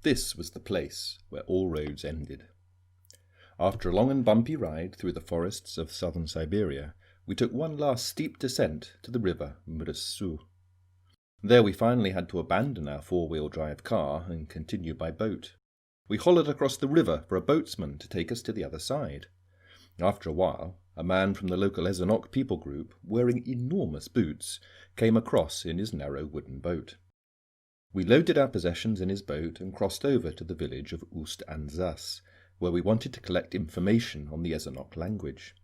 This was the place where all roads ended. After a long and bumpy ride through the forests of southern Siberia, we took one last steep descent to the river Mrsu. There we finally had to abandon our four-wheel drive car and continue by boat. We hollered across the river for a boatsman to take us to the other side. After a while, a man from the local Ezonok people group, wearing enormous boots, came across in his narrow wooden boat. We loaded our possessions in his boat and crossed over to the village of Ust-Anzas, where we wanted to collect information on the Ezonok language.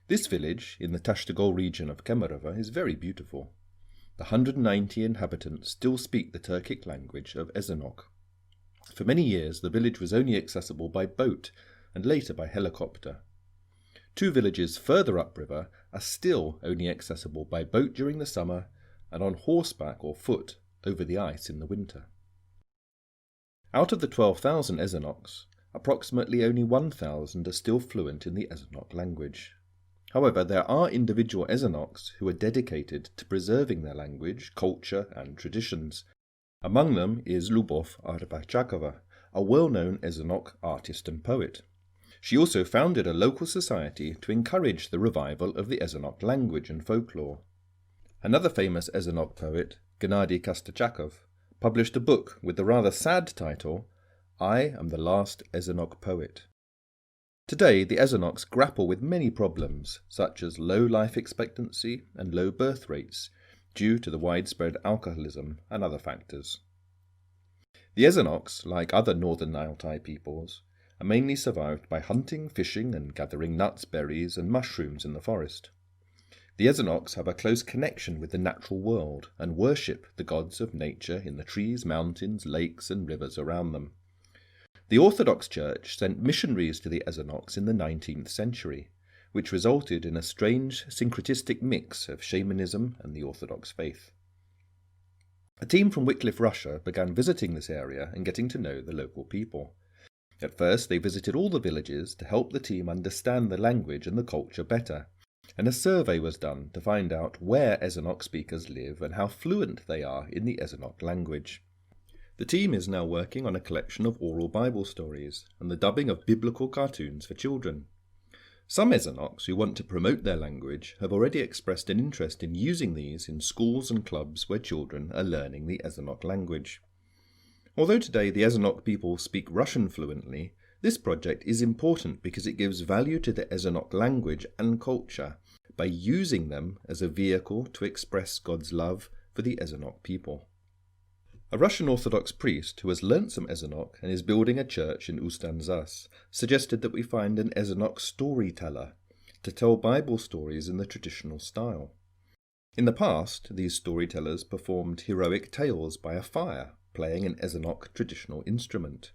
This village, in the Tashtagol region of Kemerovo, is very beautiful. The 190 inhabitants still speak the Turkic language of Ezonok. For many years the village was only accessible by boat and later by helicopter. 2 villages further upriver are still only accessible by boat during the summer and on horseback or foot over the ice in the winter. Out of the 12,000 Ezonoks, approximately only 1,000 are still fluent in the Ezonok language. However, there are individual Ezonoks who are dedicated to preserving their language, culture and traditions. Among them is Lubov Arbachakova, a well-known Ezonok artist and poet. She also founded a local society to encourage the revival of the Ezonok language and folklore. Another famous Ezonok poet, Gennady Kostachakov, published a book with the rather sad title, I Am the Last Ezonok Poet. Today, the Ezonoks grapple with many problems, such as low life expectancy and low birth rates, due to the widespread alcoholism and other factors. The Ezonoks, like other northern Altai peoples, are mainly survived by hunting, fishing and gathering nuts, berries and mushrooms in the forest. The Ezonoks have a close connection with the natural world and worship the gods of nature in the trees, mountains, lakes and rivers around them. The Orthodox Church sent missionaries to the Ezonoks in the 19th century, which resulted in a strange syncretistic mix of shamanism and the Orthodox faith. A team from Wycliffe, Russia began visiting this area and getting to know the local people. At first they visited all the villages to help the team understand the language and the culture better, and a survey was done to find out where Ezonok speakers live and how fluent they are in the Ezonok language. The team is now working on a collection of oral Bible stories and the dubbing of biblical cartoons for children. Some Ezonoks who want to promote their language have already expressed an interest in using these in schools and clubs where children are learning the Ezonok language. Although today the Ezonok people speak Russian fluently, this project is important because it gives value to the Ezonok language and culture by using them as a vehicle to express God's love for the Ezonok people. A Russian Orthodox priest who has learnt some Ezonok and is building a church in Ust-Anzas suggested that we find an Ezonok storyteller to tell Bible stories in the traditional style. In the past, these storytellers performed heroic tales by a fire, playing an Ezonok traditional instrument.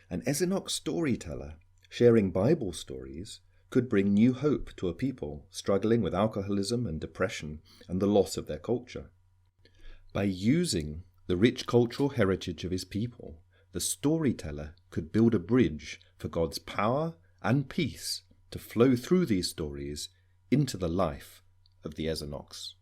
An Ezonok storyteller sharing Bible stories could bring new hope to a people struggling with alcoholism and depression and the loss of their culture. By using the rich cultural heritage of his people, the storyteller could build a bridge for God's power and peace to flow through these stories into the life of the Ezonoks.